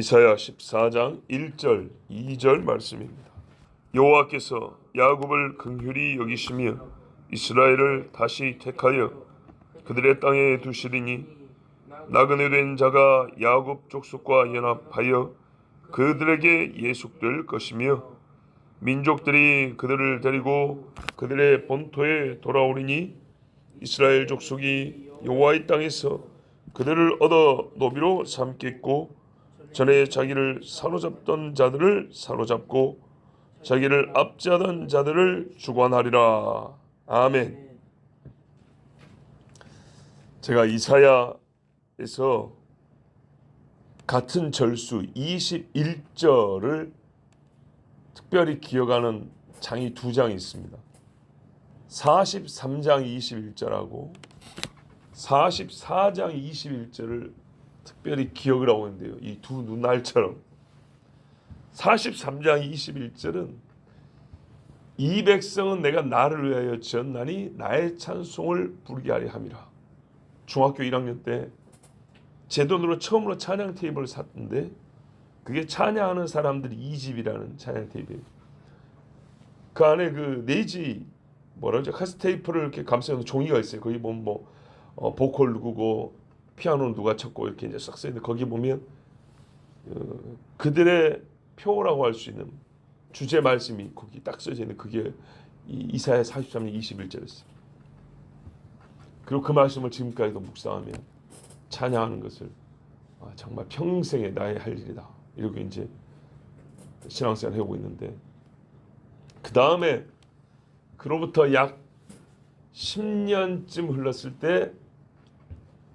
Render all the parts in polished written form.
이사야 14장 1절 2절 말씀입니다. 여호와께서 야곱을 긍휼히 여기시며 이스라엘을 다시 택하여 그들의 땅에 두시리니 나그네 된 자가 야곱 족속과 연합하여 그들에게 예속될 것이며 민족들이 그들을 데리고 그들의 본토에 돌아오리니 이스라엘 족속이 여호와의 땅에서 그들을 얻어 노비로 삼겠고 전에 자기를 사로잡던 자들을 사로잡고 자기를 압제하던 자들을 주관하리라. 아멘. 제가 이사야에서 같은 절수 21절을 특별히 기억하는 장이 두 장이 있습니다. 43장 21절하고 44장 21절을 특별히 기억을 하고 있는데요. 이 두 눈알처럼 43장 21절은 이 백성은 내가 나를 위하여 지었나니 나의 찬송을 부르게 하려 함이라. 중학교 1학년 때 제 돈으로 처음으로 찬양 테이프를 샀는데 그게 찬양하는 사람들이 2집이라는 찬양 테이프예요. 그 안에 그 네지 뭐라죠? 카세트 테이프를 이렇게 감싸는 종이가 있어요. 거기 보면 보컬 누구고 피아노는 누가 쳤고 이렇게 이제 싹 써있는데 거기 보면 그들의 표라고 할 수 있는 주제 말씀이 거기 딱 써져 있는 그게 이사야 43장 21절이었어요. 그리고 그 말씀을 지금까지도 묵상하며 찬양하는 것을 정말 평생에 나의 할 일이다 이러고 이제 신앙생활 해오고 있는데 그 다음에 그로부터 약 10년쯤 흘렀을 때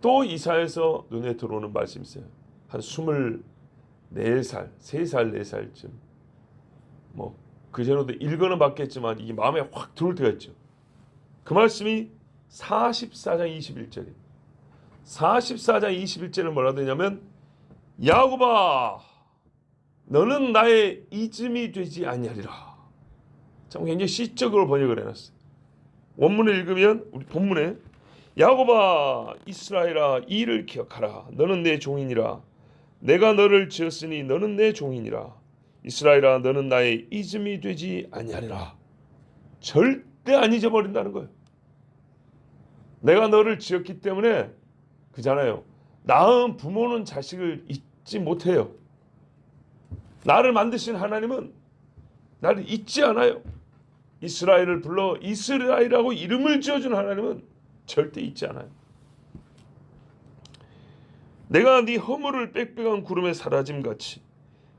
또 이사야에서 눈에 들어오는 말씀이 있어요. 한 24살, 3살, 4살쯤 그 전에도 읽어는 봤겠지만 이게 마음에 확 들어올 때가 있죠. 그 말씀이 44장 21절이에요. 44장 21절은 뭐라 되냐면 야곱아 너는 나의 이즘이 되지 아니하리라. 참 굉장히 시적으로 번역을 해놨어요. 원문을 읽으면 우리 본문에 야곱아 이스라엘아 이 일을 기억하라. 너는 내 종이니라. 내가 너를 지었으니 너는 내 종이니라. 이스라엘아 너는 나의 이즘이 되지 아니하리라. 절대 안 잊어버린다는 거예요. 내가 너를 지었기 때문에 그잖아요. 낳은 부모는 자식을 잊지 못해요. 나를 만드신 하나님은 나를 잊지 않아요. 이스라엘을 불러 이스라엘이라고 이름을 지어준 하나님은 절대 잊지 않아요. 내가 네 허물을 빽빽한 구름에 사라짐같이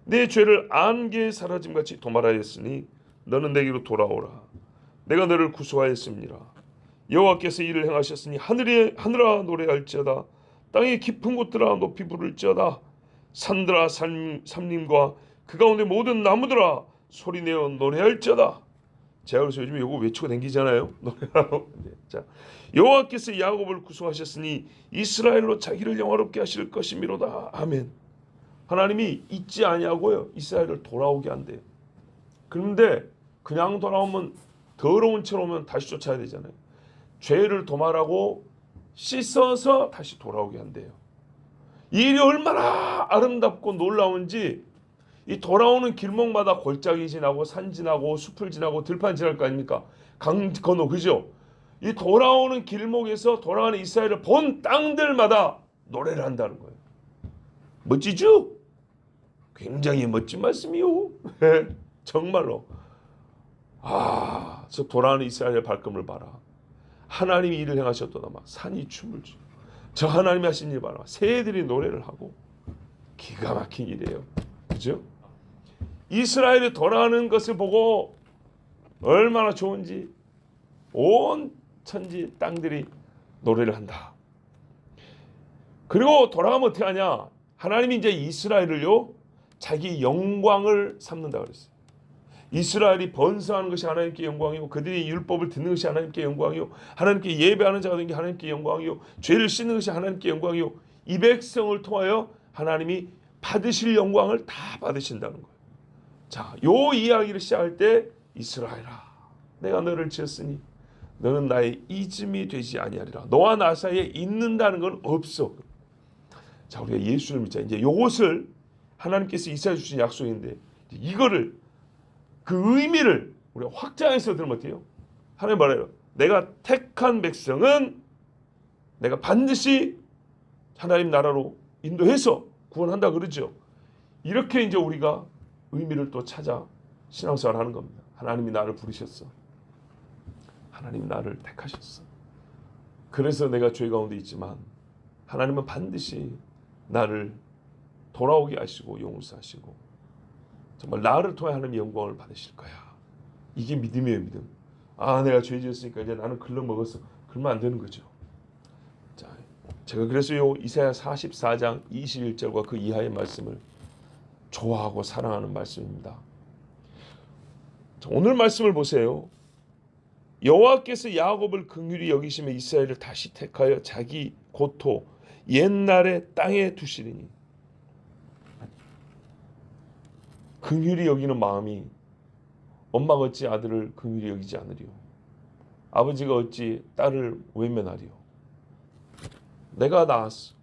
내 죄를 안개에 사라짐같이 도말하였으니 너는 내게로 돌아오라. 내가 너를 구수하였음니라. 여호와께서 이를 행하셨으니 하늘아 노래할지어다. 땅의 깊은 곳들아 높이 부를지어다. 산들아 삼림과 그 가운데 모든 나무들아 소리내어 노래할지어다. 제가 그래서 요즘에 이거 외치고 다니잖아요. 노래하러. 자, 여호와께서 야곱을 구속하셨으니 이스라엘로 자기를 영화롭게 하실 것이미로다. 아멘. 하나님이 잊지 아니하고요 이스라엘을 돌아오게 한대요. 그런데 그냥 돌아오면 더러운 채로 오면 다시 쫓아야 되잖아요. 죄를 도말하고 씻어서 다시 돌아오게 한대요. 이 일이 얼마나 아름답고 놀라운지 이 돌아오는 길목마다 골짜기 지나고 산 지나고 숲을 지나고 들판 지날 거 아닙니까? 강 건너 그죠? 이 돌아오는 길목에서 돌아가는 이스라엘을 본 땅들마다 노래를 한다는 거예요. 멋지죠? 굉장히 멋진 말씀이요. 정말로. 저 돌아가는 이스라엘의 발걸음을 봐라. 하나님이 일을 행하셨도다 막 산이 춤을 추고 저 하나님이 하신 일 봐라. 새들이 노래를 하고 기가 막힌 일이에요. 그죠? 이스라엘이 돌아가는 것을 보고 얼마나 좋은지 온 천지 땅들이 노래를 한다. 그리고 돌아가면 어떻게 하냐? 하나님이 이제 이스라엘을요 자기 영광을 삼는다 그랬어요. 이스라엘이 번성하는 것이 하나님께 영광이요 그들이 율법을 듣는 것이 하나님께 영광이요 하나님께 예배하는 자가 되는 게 하나님께 영광이요 죄를 씻는 것이 하나님께 영광이요 이 백성을 통하여 하나님이 받으실 영광을 다 받으신다는 거예요. 자, 요 이야기를 시작할 때 이스라엘아 내가 너를 지었으니 너는 나의 이즘이 되지 아니하리라. 너와 나 사이에 있는다는 건 없어. 자, 우리가 예수를 믿자. 이제 요것을 하나님께서 이스라엘 주신 약속인데 이거를 그 의미를 우리가 확장해서 들으면 어때요? 하나님 말해요. 내가 택한 백성은 내가 반드시 하나님 나라로 인도해서 구원한다 그러죠. 이렇게 이제 우리가 의미를 또 찾아 신앙생활을 하는 겁니다. 하나님이 나를 부르셨어. 하나님이 나를 택하셨어. 그래서 내가 죄 가운데 있지만 하나님은 반드시 나를 돌아오게 하시고 용서하시고 정말 나를 통해 하나님의 영광을 받으실 거야. 이게 믿음이에요, 믿음. 아, 내가 죄 지었으니까 이제 나는 글러먹었어. 그러면 안 되는 거죠. 자, 제가 그래서 요 이사야 44장 21절과 그 이하의 말씀을 좋아하고 사랑하는 말씀입니다. 자, 오늘 말씀을 보세요. 여호와께서 야곱을 긍휼히 여기시며 이스라엘을 다시 택하여 자기 고토 옛날의 땅에 두시리니. 긍휼히 여기는 마음이 엄마가 어찌 아들을 긍휼히 여기지 않으리요. 아버지가 어찌 딸을 외면하리요. 내가 낳았어.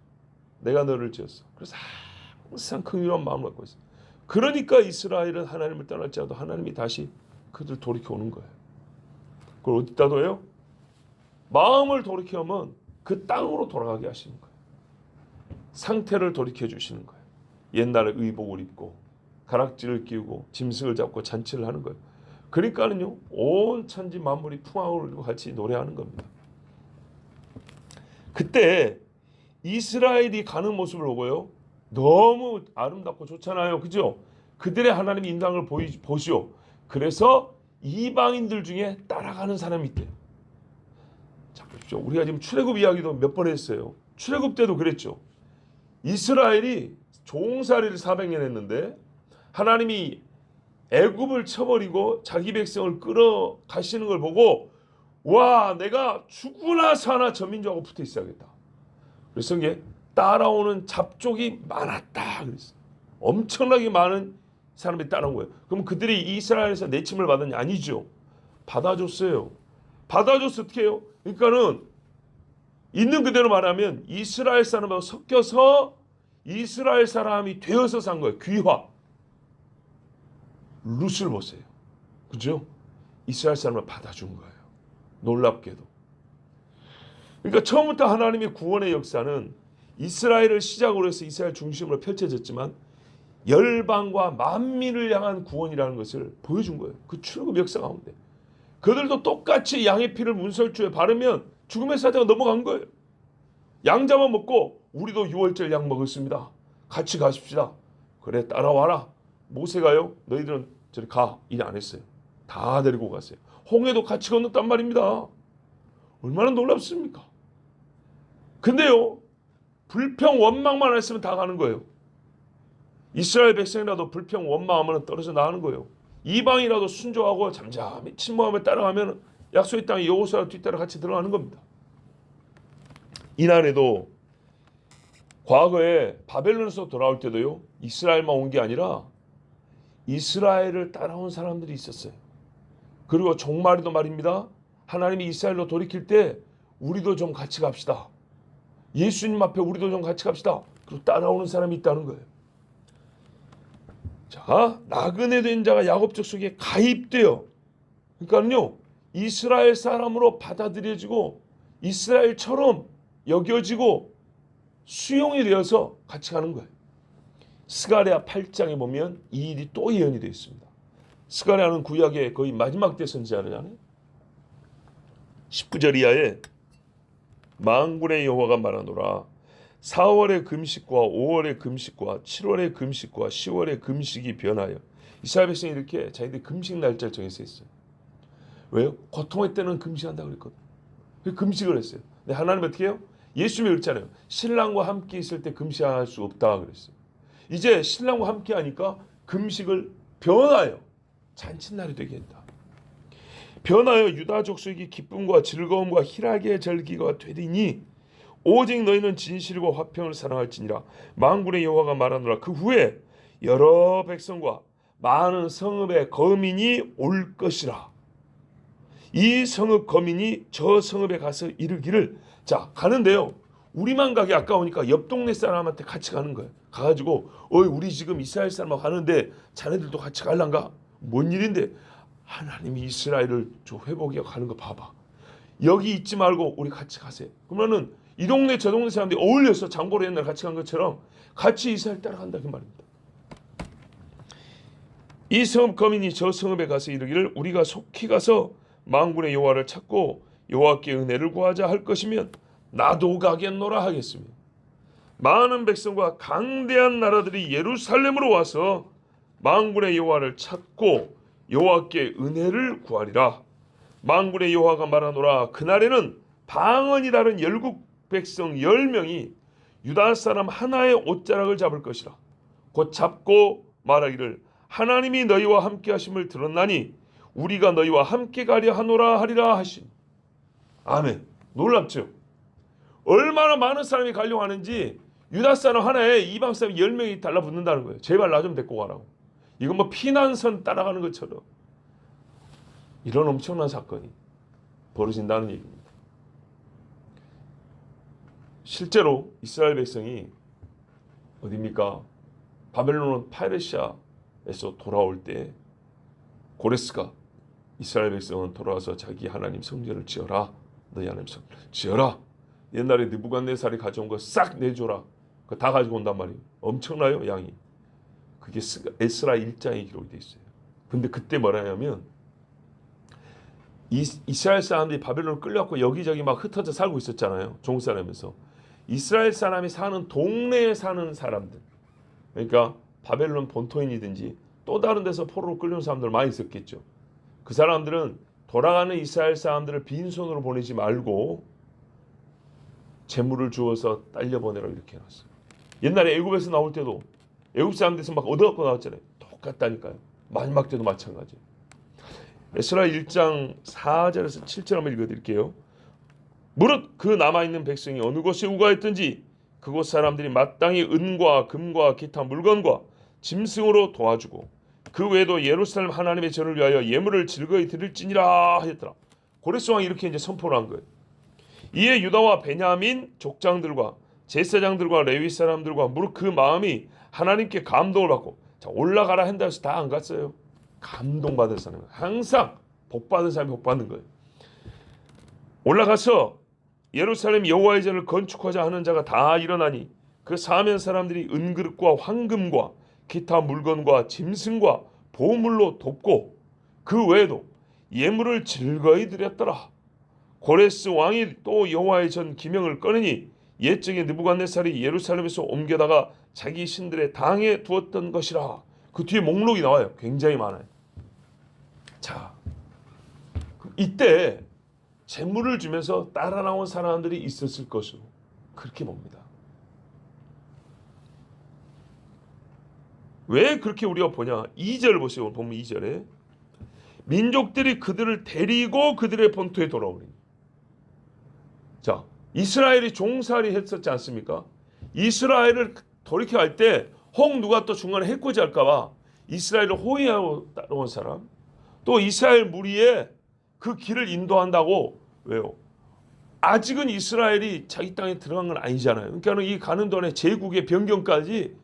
내가 너를 지었어. 그래서 항상 긍휼한 마음을 갖고 있어. 그러니까 이스라엘은 하나님을 떠날지라도 하나님이 다시 그들 돌이켜 오는 거예요. 그걸 어디다 둬요? 마음을 돌이켜면 그 땅으로 돌아가게 하시는 거예요. 상태를 돌이켜 주시는 거예요. 옛날에 의복을 입고 가락지를 끼우고 짐승을 잡고 잔치를 하는 거예요. 그러니까는요, 온 천지 만물이 풍악을 울리고 같이 노래하는 겁니다. 그때 이스라엘이 가는 모습을 보고요, 너무 아름답고 좋잖아요, 그죠? 그들의 하나님의 인당을 보시오. 그래서 이방인들 중에 따라가는 사람이 있대요. 자, 보십시오. 우리가 지금 출애굽 이야기도 몇 번 했어요. 출애굽 때도 그랬죠. 이스라엘이 종살이를 400년 했는데 하나님이 애굽을 쳐버리고 자기 백성을 끌어가시는 걸 보고 와, 내가 죽으나 사나 저 민족하고 붙어 있어야겠다. 그래서 이게 따라오는 잡족이 많았다 그랬어요. 엄청나게 많은 사람이 따라온 거예요. 그럼 그들이 이스라엘에서 내침을 받았냐? 아니죠. 받아줬어요. 받아줘서 어떻게 해요? 그러니까는 있는 그대로 말하면 이스라엘 사람하고 섞여서 이스라엘 사람이 되어서 산 거예요. 귀화. 룻을 보세요. 그죠? 이스라엘 사람을 받아준 거예요. 놀랍게도. 그러니까 처음부터 하나님의 구원의 역사는 이스라엘을 시작으로 해서 이스라엘 중심으로 펼쳐졌지만 열방과 만민을 향한 구원이라는 것을 보여준 거예요. 그 출애굽 역사 가운데. 그들도 똑같이 양의 피를 문설주에 바르면 죽음의 사자가 넘어간 거예요. 양 잡아먹고 우리도 6월절 양 먹었습니다. 같이 가십시다. 그래, 따라와라. 모세가요, 너희들은 저리 가. 일 안 했어요. 다 데리고 갔어요. 홍해도 같이 건넜단 말입니다. 얼마나 놀랍습니까? 근데요, 불평 원망만 했으면 다 가는 거예요. 이스라엘 백성이라도 불평 원망하면 떨어져 나가는 거예요. 이방이라도 순종하고 잠잠히 침묵하며 따라가면 약속의 땅에 여호수아 뒤따라 같이 들어가는 겁니다. 이날에도 과거에 바벨론에서 돌아올 때도요, 이스라엘만 온 게 아니라 이스라엘을 따라온 사람들이 있었어요. 그리고 종말에도 말입니다. 하나님이 이스라엘로 돌이킬 때 우리도 좀 같이 갑시다. 예수님 앞에 우리도 좀 같이 갑시다. 그리고 따라오는 사람이 있다는 거예요. 자, 나그네 된 자가 야곱 족속에 가입돼요. 그러니까요, 이스라엘 사람으로 받아들여지고 이스라엘처럼 여겨지고 수용이 되어서 같이 가는 거예요. 스가랴 8장에 보면 이 일이 또 예언이 되어 있습니다. 스가랴는 구약의 거의 마지막 때 선지자잖아요. 19절 이하에 만군의 여호와가 말하노라. 4월의 금식과 5월의 금식과 7월의 금식과 10월의 금식이 변하여. 이스라엘 백성이 이렇게 자기들 금식 날짜를 정해서 했어요. 왜요? 고통의 때는 금식한다고 그랬거든요. 금식을 했어요. 근데 하나님 어떻게 해요? 예수님이 그랬잖아요. 신랑과 함께 있을 때 금식할 수 없다 그랬어요. 이제 신랑과 함께 하니까 금식을 변하여 잔칫날이 되게 했다. 변하여 유다 족속이 기쁨과 즐거움과 희락의 절기가 되리니 오직 너희는 진실과 화평을 사랑할지니라. 만군의 여호와가 말하노라. 그 후에 여러 백성과 많은 성읍의 거민이 올 것이라. 이 성읍 거민이 저 성읍에 가서 이르기를. 자, 가는데요, 우리만 가기 아까우니까 옆 동네 사람한테 같이 가는 거예요. 가가지고 어이 우리 지금 이스라엘 사람하고 가는데 자네들도 같이 갈란가? 뭔 일인데? 하나님이 이스라엘을 저 회복해 가는 거 봐봐. 여기 있지 말고 우리 같이 가세요. 그러면은 이 동네 저 동네 사람들이 어울려서 장보러 옛날 같이 간 것처럼 같이 이스라엘 따라간다 그 말입니다. 이 성읍 거민이 저 성읍에 가서 이르기를 우리가 속히 가서 만군의 여호와를 찾고 여호와께 은혜를 구하자 할 것이면 나도 가겠노라 하겠으며 많은 백성과 강대한 나라들이 예루살렘으로 와서 만군의 여호와를 찾고 여호와께 은혜를 구하리라. 만군의 여호와가 말하노라. 그날에는 방언이 다른 열국 백성 10명이 유다 사람 하나의 옷자락을 잡을 것이라. 곧 잡고 말하기를 하나님이 너희와 함께 하심을 들었나니 우리가 너희와 함께 가려 하노라 하리라 하시니. 아멘. 놀랍죠? 얼마나 많은 사람이 가려고 하는지 유다 사람 하나에 이방 사람 10명이 달라붙는다는 거예요. 제발 나 좀 데리고 가라고. 이건 뭐 피난선 따라가는 것처럼 이런 엄청난 사건이 벌어진다는 얘기입니다. 실제로 이스라엘 백성이 어디입니까? 바벨론 파르시아에서 돌아올 때 고레스가 이스라엘 백성은 돌아와서 자기 하나님 성전을 지어라. 너희 하나님 성전을 지어라. 옛날에 느부갓네살이 가져온 거 싹 내줘라. 그거 다 가지고 온단 말이에요. 엄청나요 양이. 그게 에스라 1장에 기록이 돼 있어요. 근데 그때 뭐라냐면 이스라엘 사람들이 바벨론을 끌려갖고 여기저기 막 흩어져 살고 있었잖아요. 종살이면서. 이스라엘 사람이 사는 동네에 사는 사람들, 그러니까 바벨론 본토인이든지 또 다른 데서 포로로 끌려온 사람들 많이 있었겠죠. 그 사람들은 돌아가는 이스라엘 사람들을 빈손으로 보내지 말고 재물을 주어서 딸려보내라고 이렇게 해놨어요. 옛날에 애굽에서 나올 때도 애굽 사람들에서 막 얻어갖고 나왔잖아요. 똑같다니까요. 마지막 때도 마찬가지예요. 에스라 1장 4절에서 7절 한번 읽어드릴게요. 무릇 그 남아있는 백성이 어느 곳에 우거했든지 그곳 사람들이 마땅히 은과 금과 기타 물건과 짐승으로 도와주고 그 외에도 예루살렘 하나님의 전을 위하여 예물을 즐거이 드릴지니라 하였더라. 고레스 왕이 이렇게 이제 선포를 한 거예요. 이에 유다와 베냐민 족장들과 제사장들과 레위 사람들과 무릇 그 마음이 하나님께 감동을 받고 자 올라가라 한다 해서 다 안 갔어요. 감동받은 사람이 항상 복받은 사람이 복받는 거예요. 올라가서 예루살렘 여호와의 전을 건축하자 하는 자가 다 일어나니 그 사면 사람들이 은그릇과 황금과 기타 물건과 짐승과 보물로 돕고 그 외에도 예물을 즐거이 드렸더라. 고레스 왕이 또 여호와의 전 기명을 꺼내니 옛적에 느부갓네살이 예루살렘에서 옮겨다가 자기 신들의 당에 두었던 것이라. 그 뒤에 목록이 나와요. 굉장히 많아요. 자, 이때 재물을 주면서 따라 나온 사람들이 있었을 것으로 그렇게 봅니다. 왜 그렇게 우리가 보냐? 2절 보세요. 보면 2절에 민족들이 그들을 데리고 그들의 본토에 돌아오니. 자, 이스라엘이 종살이 했었지 않습니까? 이스라엘을 돌이켜 갈 때 혹 누가 또 중간에 해코지 할까봐 이스라엘을 호위하고 따라온 사람, 또 이스라엘 무리에 그 길을 인도한다고. 왜요? 아직은 이스라엘이 자기 땅에 들어간 건 아니잖아요. 그러니까 이 가는 동안에 제국의 변경까지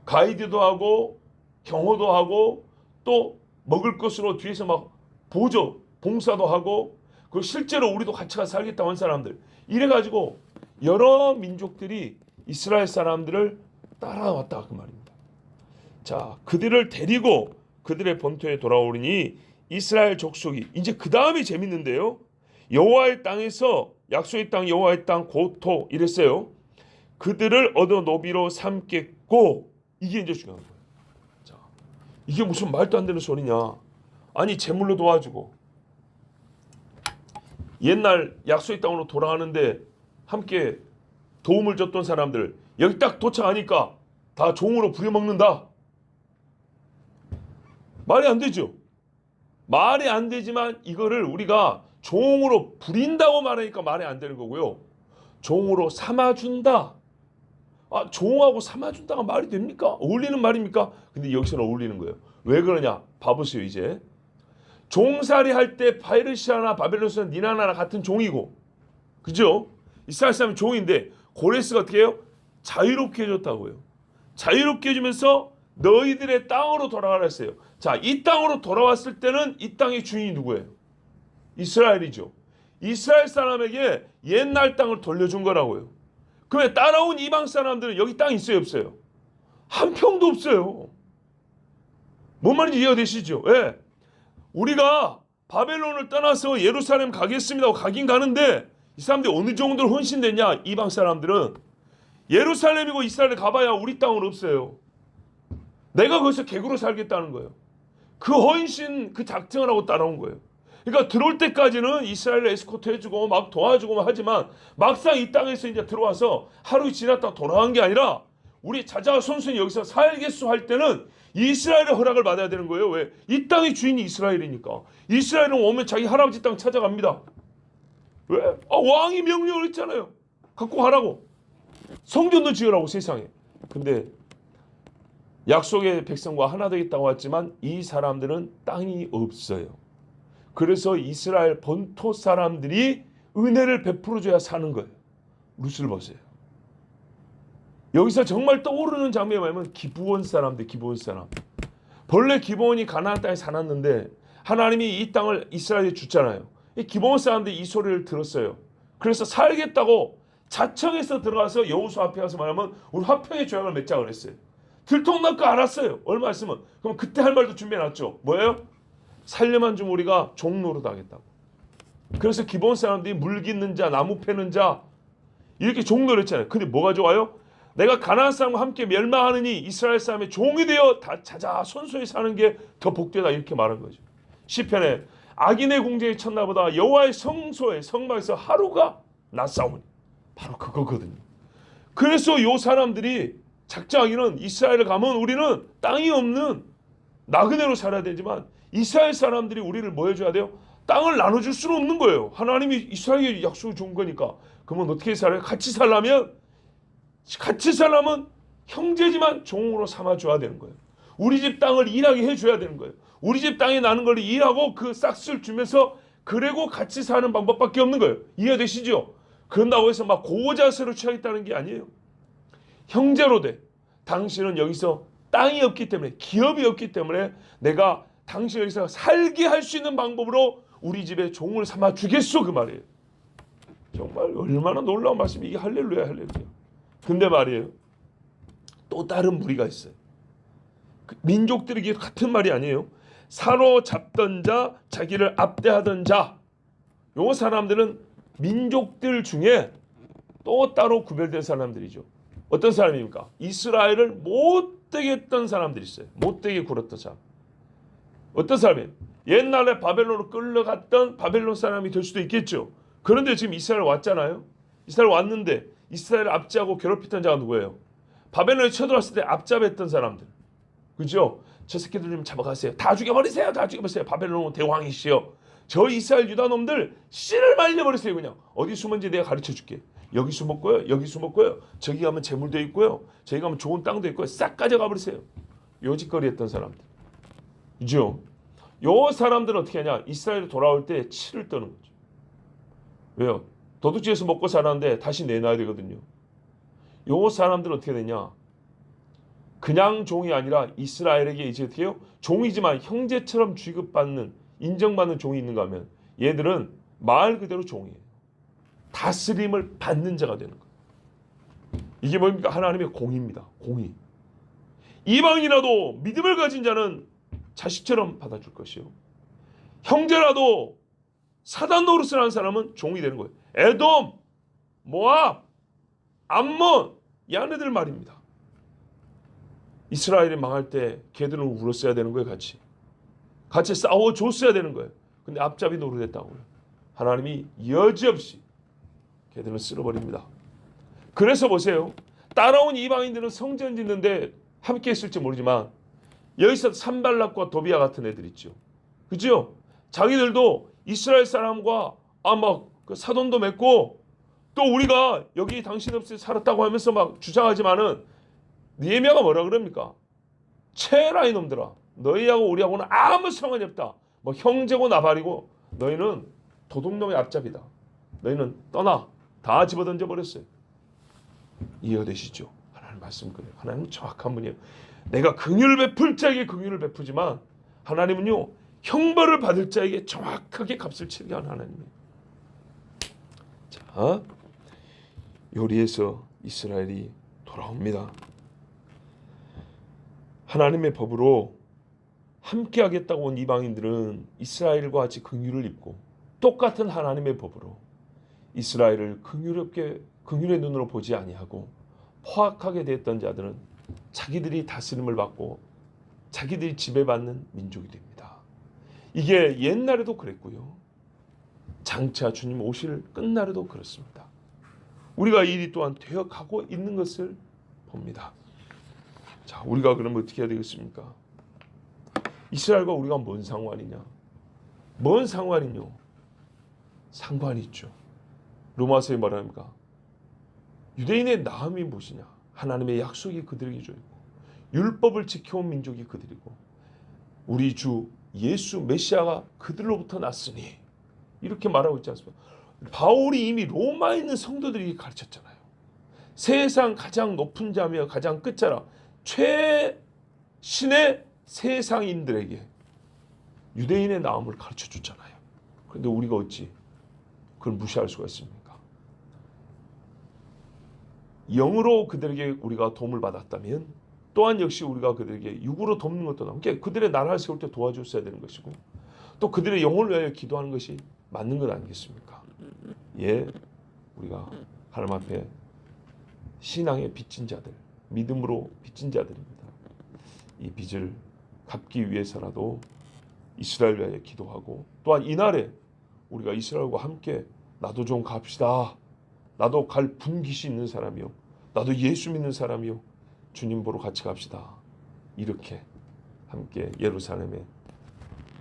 가이드도 하고 경호도 하고 또 먹을 것으로 뒤에서 막 보조 봉사도 하고 그리고 실제로 우리도 같이 가서 살겠다고 한 사람들 이래가지고 여러 민족들이 이스라엘 사람들을 따라왔다 그 말입니다. 자, 그들을 데리고 그들의 본토에 돌아오리니 이스라엘 족속이 이제 그 다음이 재밌는데요. 여호와의 땅에서 약속의 땅 여호와의 땅 고토 이랬어요. 그들을 얻어 노비로 삼겠고 이게 이제 중요한 거예요. 자, 이게 무슨 말도 안 되는 소리냐? 아니 제물로 도와주고 옛날 약속의 땅으로 돌아가는데 함께 도움을 줬던 사람들 여기 딱 도착하니까 다 종으로 부려먹는다. 말이 안 되죠. 말이 안 되지만 이거를 우리가 종으로 부린다고 말하니까 말이 안 되는 거고요. 종으로 삼아준다. 아, 종하고 삼아준다가 말이 됩니까? 어울리는 말입니까? 근데 여기서는 어울리는 거예요. 왜 그러냐? 봐보세요 이제. 종살이 할 때 파르시아나 바벨론에서는 니나나나 같은 종이고, 그죠? 이스라엘 사람이 종인데 고레스가 어떻게 해요? 자유롭게 해줬다고요. 자유롭게 해주면서 너희들의 땅으로 돌아가라 했어요. 자, 이 땅으로 돌아왔을 때는 이 땅의 주인이 누구예요? 이스라엘이죠. 이스라엘 사람에게 옛날 땅을 돌려준 거라고요. 그러면 따라온 이방 사람들은 여기 땅 있어요, 없어요? 한 평도 없어요. 뭔 말인지 이해가 되시죠? 예. 우리가 바벨론을 떠나서 예루살렘 가겠습니다 하고 가긴 가는데 이 사람들이 어느 정도로 헌신됐냐? 이방 사람들은 예루살렘이고 이스라엘에 가봐야 우리 땅은 없어요. 내가 거기서 객으로 살겠다는 거예요. 그 헌신, 그 작정을 하고 따라온 거예요. 그러니까 들어올 때까지는 이스라엘을 에스코트 해주고 막 도와주고 하지만 막상 이 땅에서 이제 들어와서 하루 지났다 돌아간 게 아니라 우리 자자가 손순이 여기서 살겠소 할 때는 이스라엘의 허락을 받아야 되는 거예요. 왜? 이 땅의 주인이 이스라엘이니까. 이스라엘은 오면 자기 할아버지 땅 찾아갑니다. 왜? 왕이 명령을 했잖아요. 갖고 가라고. 성전도 지으라고 세상에. 근데 약속의 백성과 하나 되겠다고 했지만 이 사람들은 땅이 없어요. 그래서 이스라엘 본토 사람들이 은혜를 베풀어줘야 사는 거예요. 룻을 보세요. 여기서 정말 떠오르는 장면이 뭐냐면 기브온 사람들, 기브온 사람. 본래 기브온이 가나안 땅에 살았는데 하나님이 이 땅을 이스라엘에 줬잖아요. 이 기브온 사람들이 이 소리를 들었어요. 그래서 살겠다고 자청해서 들어가서 여호수아 앞에 가서 말하면 우리 화평의 조약을 맺자 그랬어요. 들통날 거 알았어요. 얼마 있으면. 그럼 그때 할 말도 준비해놨죠. 뭐예요? 살려만 좀 우리가 종노릇 하겠다고. 그래서 기브온 사람들이 물 깃는 자, 나무 패는 자 이렇게 종노릇 했잖아요. 근데 뭐가 좋아요? 내가 가나안 사람과 함께 멸망하느니 이스라엘 사람의 종이 되어 다 자자 손수에 사는 게 더 복되다 이렇게 말한 거죠. 시편에 악인의 궁정이 쳤나보다 여호와의 성소에 성막에서 하루가 낫사오니 바로 그거거든요. 그래서 요 사람들이 작정하기는 이스라엘을 가면 우리는 땅이 없는 나그네로 살아야 되지만 이스라엘 사람들이 우리를 뭐 해줘야 돼요? 땅을 나눠줄 수는 없는 거예요. 하나님이 이스라엘에 약속을 준 거니까. 그러면 어떻게 살아요? 같이 살려면 형제지만 종으로 삼아줘야 되는 거예요. 우리 집 땅을 일하게 해줘야 되는 거예요. 우리 집 땅에 나는 걸 일하고 그 싹스를 주면서 그리고 같이 사는 방법밖에 없는 거예요. 이해되시죠? 그런다고 해서 막 고자세로 취하겠다는 게 아니에요. 형제로 돼. 당신은 여기서 땅이 없기 때문에 기업이 없기 때문에 내가 당신 여기서 살게 할 수 있는 방법으로 우리 집에 종을 삼아 주겠소 그 말이에요. 정말 얼마나 놀라운 말씀이 이게 할렐루야 할렐루야. 근데 말이에요. 또 다른 무리가 있어요. 민족들에게 같은 말이 아니에요. 사로잡던 자, 자기를 압대하던 자. 요 사람들은 민족들 중에 또 따로 구별된 사람들이죠. 어떤 사람입니까? 이스라엘을 못되게 했던 사람들이 있어요. 못되게 굴었던 사람. 어떤 사람이에요? 옛날에 바벨론으로 끌려갔던 바벨론 사람이 될 수도 있겠죠. 그런데 지금 이스라엘 왔잖아요. 이스라엘 왔는데 이스라엘을 압제하고 괴롭히던 자가 누구예요? 바벨론에 쳐들어왔을 때 압잡했던 사람들. 그죠? 저 새끼들 좀 잡아가세요. 다 죽여버리세요. 다 죽여버리세요. 바벨론 대왕이시여. 저 이스라엘 유다 놈들 씨를 말려버리세요. 그냥. 어디 숨은지 내가 가르쳐줄게. 여기 숨었고요. 여기 숨었고요. 저기 가면 재물도 있고요. 저기 가면 좋은 땅도 있고요. 싹 가져가 버리세요. 요짓거리 했던 사람들. 그죠? 요 사람들은 어떻게 하냐? 이스라엘에 돌아올 때 치를 떠는 거죠. 왜요? 도둑질에서 먹고 살았는데 다시 내놔야 되거든요. 요 사람들은 어떻게 되냐? 그냥 종이 아니라 이스라엘에게 이제 어떻게 해요? 종이지만 형제처럼 취급받는 인정받는 종이 있는가 하면 얘들은 말 그대로 종이에요. 다스림을 받는 자가 되는 거예요. 이게 뭡니까? 하나님의 공의입니다. 공의. 이방이라도 믿음을 가진 자는 자식처럼 받아줄 것이요. 형제라도 사단 노릇을 하는 사람은 종이 되는 거예요. 에돔, 모압, 암몬 이 아내들 말입니다. 이스라엘이 망할 때 걔들은 울었어야 되는 거예요. 같이 싸워줬어야 되는 거예요. 근데 앞잡이 노릇했다고요. 하나님이 여지없이 걔들은 쓸어버립니다. 그래서 보세요. 따라온 이방인들은 성전 짓는데 함께 했을지 모르지만 여기서 산발락과 도비아 같은 애들 있죠. 그죠? 자기들도 이스라엘 사람과 그 사돈도 맺고 또 우리가 여기 당신 없이 살았다고 하면서 막 주장하지만은 느헤미야가 뭐라 그럽니까? 체라 이놈들아. 너희하고 우리하고는 아무 상관이 없다. 뭐 형제고 나발이고 너희는 도둑놈의 앞잡이다. 너희는 떠나. 다 집어던져 버렸어요. 이해되시죠? 하나님 말씀 그래요. 하나님은 정확한 분이에요. 내가 긍휼을 베풀 자에게 긍휼을 베푸지만 하나님은요 형벌을 받을 자에게 정확하게 값을 치르게 하는 하나님이에요. 자, 요리에서 이스라엘이 돌아옵니다. 하나님의 법으로 함께 하겠다고 온 이방인들은 이스라엘과 같이 긍휼을 입고 똑같은 하나님의 법으로 이스라엘을 긍휼의 눈으로 보지 아니하고 포악하게 됐던 자들은 자기들이 다스림을 받고 자기들이 지배받는 민족이 됩니다. 이게 옛날에도 그랬고요. 장차 주님 오실 끝날에도 그렇습니다. 우리가 일이 또한 되어가고 있는 것을 봅니다. 자, 우리가 그러면 어떻게 해야 되겠습니까? 이스라엘과 우리가 뭔 상관이냐? 뭔 상관이뇨? 상관이 있죠. 로마서에 말합니까? 유대인의 나음이 무엇이냐? 하나님의 약속이 그들에게 줘 있고 율법을 지켜온 민족이 그들이고 우리 주 예수 메시아가 그들로부터 났으니 이렇게 말하고 있지 않습니까? 바울이 이미 로마에 있는 성도들에게 가르쳤잖아요. 세상 가장 높은 자며 가장 끝자락 최신의 세상인들에게 유대인의 나음을 가르쳐 줬잖아요. 그런데 우리가 어찌 그걸 무시할 수가 있습니까? 영으로 그들에게 우리가 도움을 받았다면 또한 역시 우리가 그들에게 육으로 돕는 것도 나오고 그러니까 그들의 나라를 세울 때 도와줬어야 되는 것이고 또 그들의 영혼을 위하여 기도하는 것이 맞는 것 아니겠습니까? 예, 우리가 하나님 앞에 신앙의 빚진 자들, 믿음으로 빚진 자들입니다. 이 빚을 갚기 위해서라도 이스라엘 위하여 기도하고 또한 이날에 우리가 이스라엘과 함께 나도 좀 갑시다. 나도 갈 분깃이 있는 사람이요. 나도 예수 믿는 사람이요. 주님 보러 같이 갑시다. 이렇게 함께 예루살렘에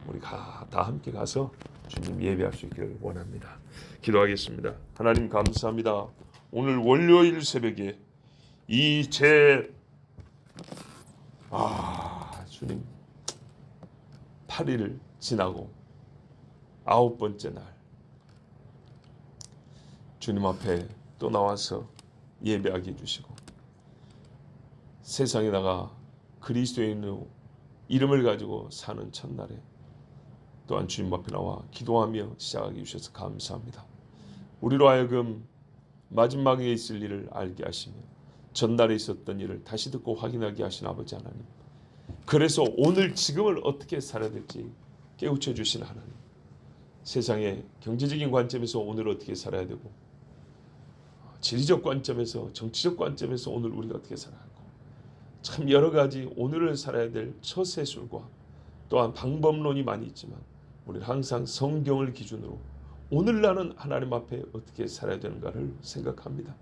우리가 다 함께 가서 주님 예배할 수 있기를 원합니다. 기도하겠습니다. 하나님 감사합니다. 오늘 월요일 새벽에 주님 8일 지나고 9번째 날 주님 앞에 또 나와서 예배하게 해주시고 세상에 나가 그리스도인의 이름을 가지고 사는 첫날에 또한 주님 앞에 나와 기도하며 시작하게 해주셔서 감사합니다. 우리로 하여금 마지막에 있을 일을 알게 하시며 전날에 있었던 일을 다시 듣고 확인하게 하신 아버지 하나님, 그래서 오늘 지금을 어떻게 살아야 될지 깨우쳐 주신 하나님, 세상의 경제적인 관점에서 오늘 어떻게 살아야 되고 지리적 관점에서 정치적 관점에서 오늘 우리가 어떻게 살아야 하고 참 여러 가지 오늘을 살아야 될 처세술과 또한 방법론이 많이 있지만 우리는 항상 성경을 기준으로 오늘 나는 하나님 앞에 어떻게 살아야 되는가를 생각합니다.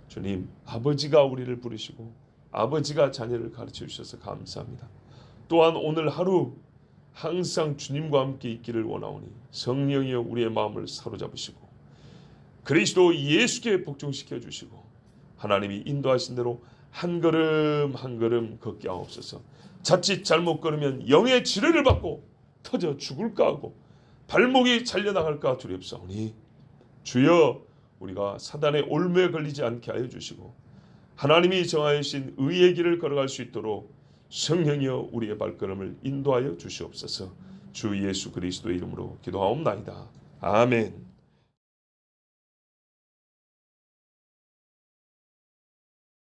주님, 아버지가 우리를 부르시고 아버지가 자녀를 가르쳐 주셔서 감사합니다. 또한 오늘 하루 항상 주님과 함께 있기를 원하오니 성령이여 우리의 마음을 사로잡으시고 그리스도 예수께 복종시켜 주시고 하나님이 인도하신 대로 한 걸음 한 걸음 걷게 하옵소서. 자칫 잘못 걸으면 영의 지뢰를 받고 터져 죽을까 하고 발목이 잘려나갈까 두렵사오니 주여 우리가 사단의 올무에 걸리지 않게 하여 주시고 하나님이 정하신 의의 길을 걸어갈 수 있도록 성령이여 우리의 발걸음을 인도하여 주시옵소서. 주 예수 그리스도의 이름으로 기도하옵나이다. 아멘.